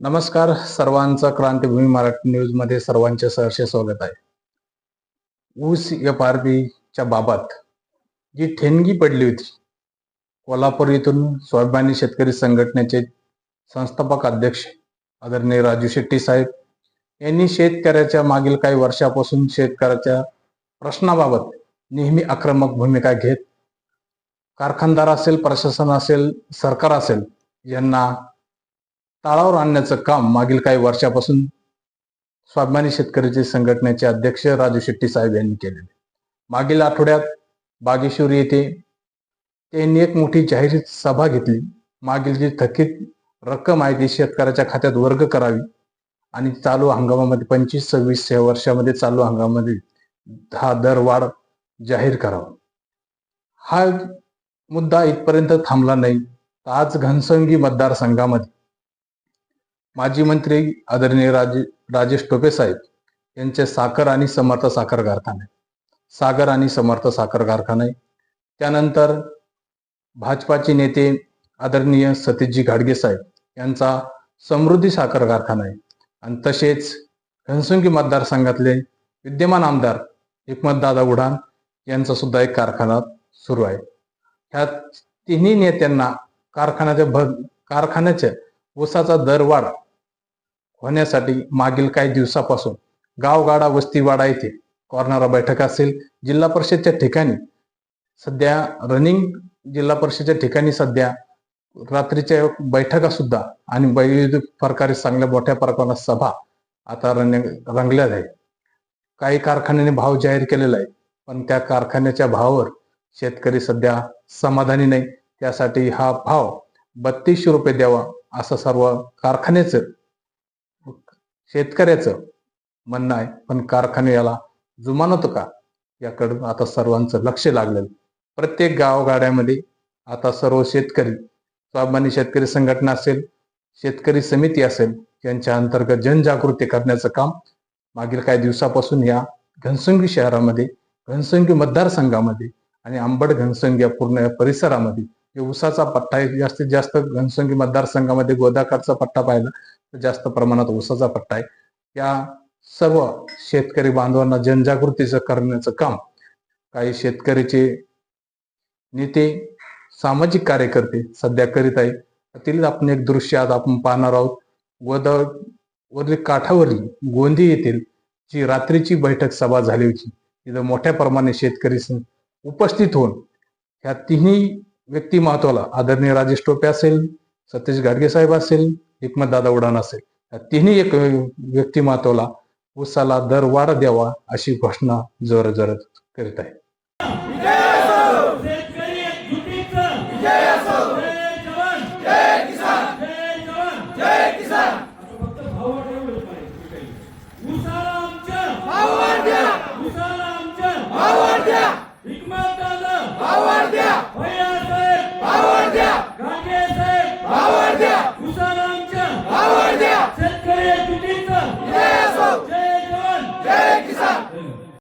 नमस्कार सर्वांचं क्रांतीभूमी मराठी न्यूज मध्ये सर्वांचे सहर्ष स्वागत आहे. ऊस एफआरपीच्या बाबत जी ठेणगी पडली होती, कोल्हापूर येथून स्वाभिमानी शेतकरी संघटनेचे संस्थापक अध्यक्ष आदरणीय राजू शेट्टी साहेब यांनी शेतकऱ्याच्या मागील काही वर्षापासून शेतकऱ्याच्या प्रश्नाबाबत नेहमी आक्रमक भूमिका घेत कारखानदार असेल, प्रशासन असेल, सरकार असेल यांना ताळावर आणण्याचं काम मागील काही वर्षापासून स्वाभिमानी शेतकरी संघटनेचे अध्यक्ष राजू शेट्टी साहेब यांनी केलेले. मागील आठवड्यात बागेश्वर येथे त्यांनी एक मोठी जाहीर सभा घेतली. मागील जी थकीत रक्कम आहे ती शेतकऱ्याच्या खात्यात वर्ग करावी आणि चालू हंगामामध्ये 25-26 या वर्षामध्ये चालू हंगामामध्ये 10 दर वाढ जाहीर करावा. हा मुद्दा इथपर्यंत थांबला नाही. आज घनसंगी मतदारसंघामध्ये माजी मंत्री आदरणीय राजेश टोपे साहेब यांचे साखर आणि समर्थ साखर कारखाने, त्यानंतर भाजपाचे नेते आदरणीय सतीशजी घाडगे साहेब यांचा समृद्धी साखर कारखाना आहे आणि तसेच घनसंगी मतदारसंघातले विद्यमान आमदार हिकमतदादा उडान यांचा सुद्धा एक कारखाना सुरू आहे. ह्या तिन्ही नेत्यांना कारखान्याच्या ऊसाचा दरवाढ होण्यासाठी मागील काही दिवसापासून गावगाडा वस्तीवाडा येथे कॉर्नर बैठक असेल, जिल्हा परिषदच्या ठिकाणी सध्या रात्रीच्या बैठका सुद्धा आणि विविध प्रकारे चांगल्या मोठ्या प्रमाणात सभा आता रंगल्या आहेत. काही कारखान्याने भाव जाहीर केलेला आहे, पण त्या कारखान्याच्या भावावर शेतकरी सध्या समाधानी नाही. त्यासाठी हा भाव 3200 रुपये द्यावा असं सर्व कारखान्याचं शेतकऱ्याचं म्हणणं आहे. पण कारखाने याला जुमानतो का याकडे आता सर्वांचं लक्ष लागलेलं. प्रत्येक गावगाड्यामध्ये आता सर्व शेतकरी, स्वाभिमानी शेतकरी संघटना असेल, शेतकरी समिती असेल, यांच्या अंतर्गत जनजागृती करण्याचं काम मागील काही दिवसापासून या घनसंगी शहरामध्ये, घनसंगी मतदारसंघामध्ये आणि अंबड घनसंगी या पूर्ण परिसरामध्ये जे ऊसाचा पट्टा आहे, जास्तीत जास्त घनसंगी मतदारसंघामध्ये गोदाकाठचा पट्टा पाहिला तर जास्त प्रमाणात ऊसाचा पट्टा आहे. या सर्व शेतकरी बांधवांना जनजागृतीचं करण्याचं काम काही शेतकरीचे नेते, सामाजिक कार्यकर्ते सध्या करीत आहे. त्यातील आपण एक दृश्य आज आपण पाहणार आहोत. गोदावरी काठावरील गोंदी येथील जी रात्रीची बैठक सभा झाली होती, तिथं मोठ्या प्रमाणे शेतकरी उपस्थित होऊन ह्या तिन्ही व्यक्तिमत्वाला, आदरणीय राजेश टोपे असेल, सतीश घाडगे साहेब असेल, हिकमतदादा उडान असेल, या तिन्ही एक व्यक्तिमत्वाला ऊसाला दर वाढ द्यावा अशी घोषणा जोरजोरात करीत आहे.